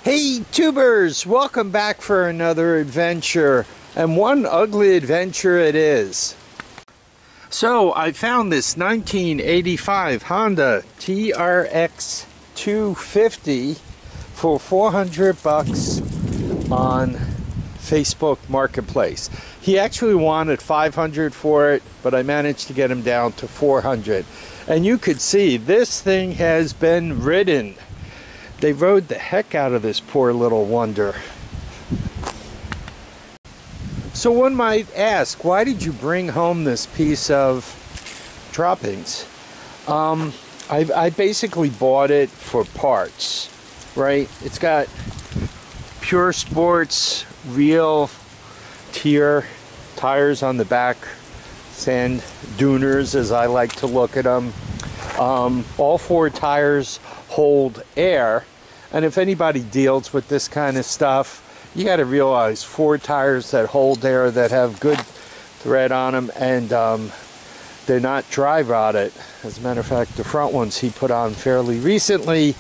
Hey tubers, welcome back for another adventure, and one ugly adventure it is. So I found this 1985 Honda TRX250 for 400 bucks on Facebook Marketplace. He actually wanted 500 for it, but I managed to get him down to 400. And you could see this thing has been ridden. They rode the heck out of this poor little wonder. So one might ask, why did you bring home this piece of droppings? I basically bought it for parts, right? It's got Pure Sports real tier tires on the back, sand duners as I like to look at them. All four tires hold air, and if anybody deals with this kind of stuff, you got to realize four tires that hold air, that have good thread on them, and they're not dry rotted. As a matter of fact, the front ones he put on fairly recently,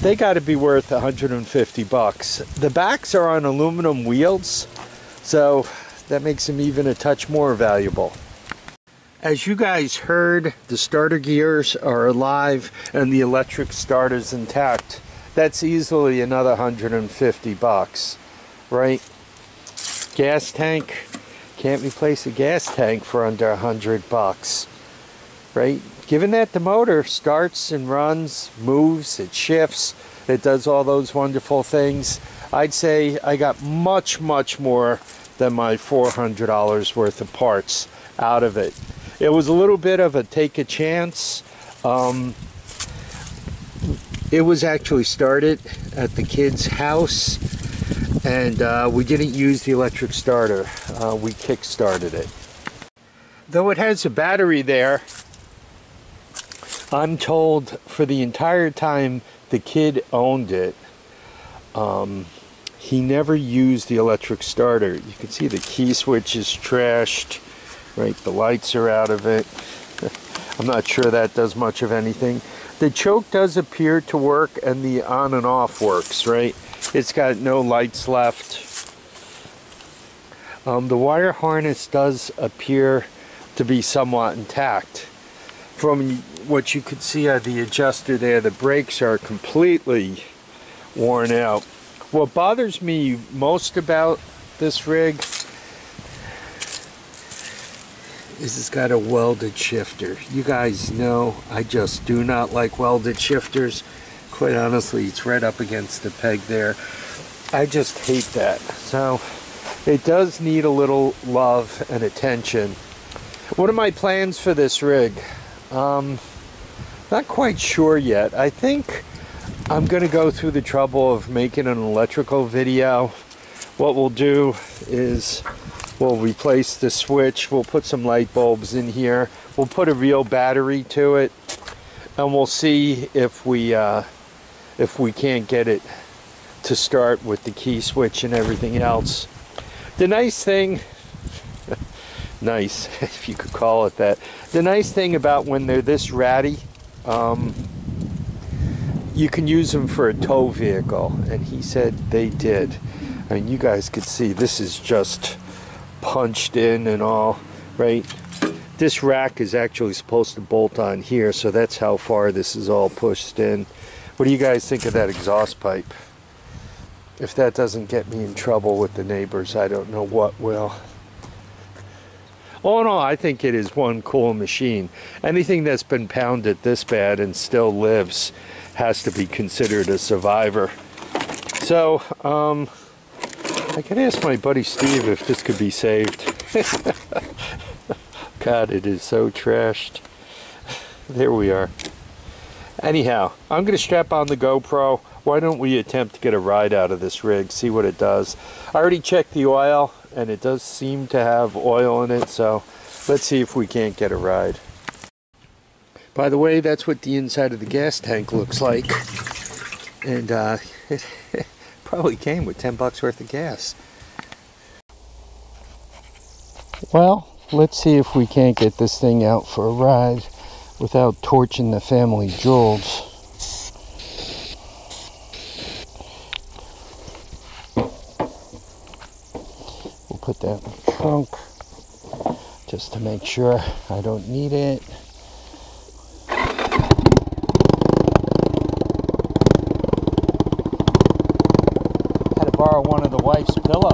they got to be worth 150 bucks. The backs are on aluminum wheels, so that makes them even a touch more valuable. As you guys heard, the starter gears are alive and the electric starter's intact. That's easily another 150 bucks, right? Gas tank, can't replace a gas tank for under 100 bucks, right? Given that the motor starts and runs, moves, it shifts, it does all those wonderful things, I'd say I got much, much more than my $400 worth of parts out of it. It was a little bit of a take a chance. It was actually started at the kid's house, and we didn't use the electric starter. We kick started it. Though it has a battery there, I'm told for the entire time the kid owned it, he never used the electric starter. You can see the key switch is trashed. Right, the lights are out of it. I'm not sure that does much of anything. The choke does appear to work, and the on and off works, right? It's got no lights left. The wire harness does appear to be somewhat intact. From what you could see on the adjuster there, the brakes are completely worn out. What bothers me most about this rig is it's got a welded shifter. You guys know I just do not like welded shifters. Quite honestly, it's right up against the peg there. I just hate that. So it does need a little love and attention. What are my plans for this rig? Not quite sure yet. I think I'm gonna go through the trouble of making an electrical video. What we'll do is we'll replace the switch, we'll put some light bulbs in here, we'll put a real battery to it, and we'll see if we can't get it to start with the key switch and everything else. The nice thing, nice, if you could call it that, the nice thing about when they're this ratty, you can use them for a tow vehicle, and he said they did. I mean, you guys could see this is just punched in and all, right? This rack is actually supposed to bolt on here, so that's how far this is all pushed in. What do you guys think of that exhaust pipe? If that doesn't get me in trouble with the neighbors, I don't know what will. All in all, I think it is one cool machine. Anything that's been pounded this bad and still lives has to be considered a survivor. So, I can ask my buddy Steve if this could be saved. God, it is so trashed. There we are. Anyhow, I'm going to strap on the GoPro. Why don't we attempt to get a ride out of this rig, see what it does. I already checked the oil, and it does seem to have oil in it, so Let's see if we can't get a ride. By the way, that's what the inside of the gas tank looks like. And it probably came with 10 bucks worth of gas. Well, let's see if we can't get this thing out for a ride without torching the family jewels. We'll put that in the trunk just to make sure I don't need it. Had to borrow one of the wife's pillows.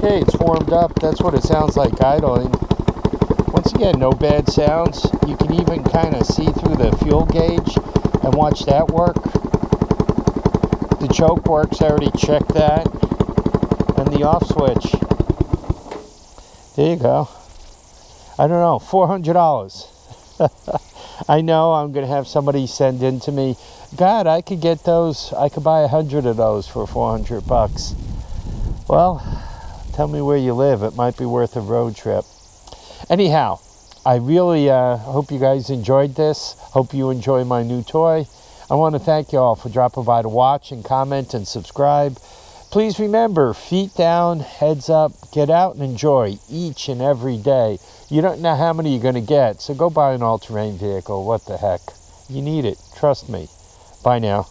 Okay, it's warmed up. That's what it sounds like idling. Once again, no bad sounds. You can even kind of see through the fuel gauge and watch that work. The choke works, I already checked that. And the off switch. There you go. I don't know, $400. I know I'm going to have somebody send in to me, God, I could get those, I could buy 100 of those for $400. Well, tell me where you live. It might be worth a road trip. Anyhow, I really hope you guys enjoyed this. Hope you enjoy my new toy. I want to thank you all for dropping by to watch and comment and subscribe. Please remember, feet down, heads up, get out and enjoy each and every day. You don't know how many you're going to get, so go buy an all-terrain vehicle. What the heck? You need it. Trust me. Bye now.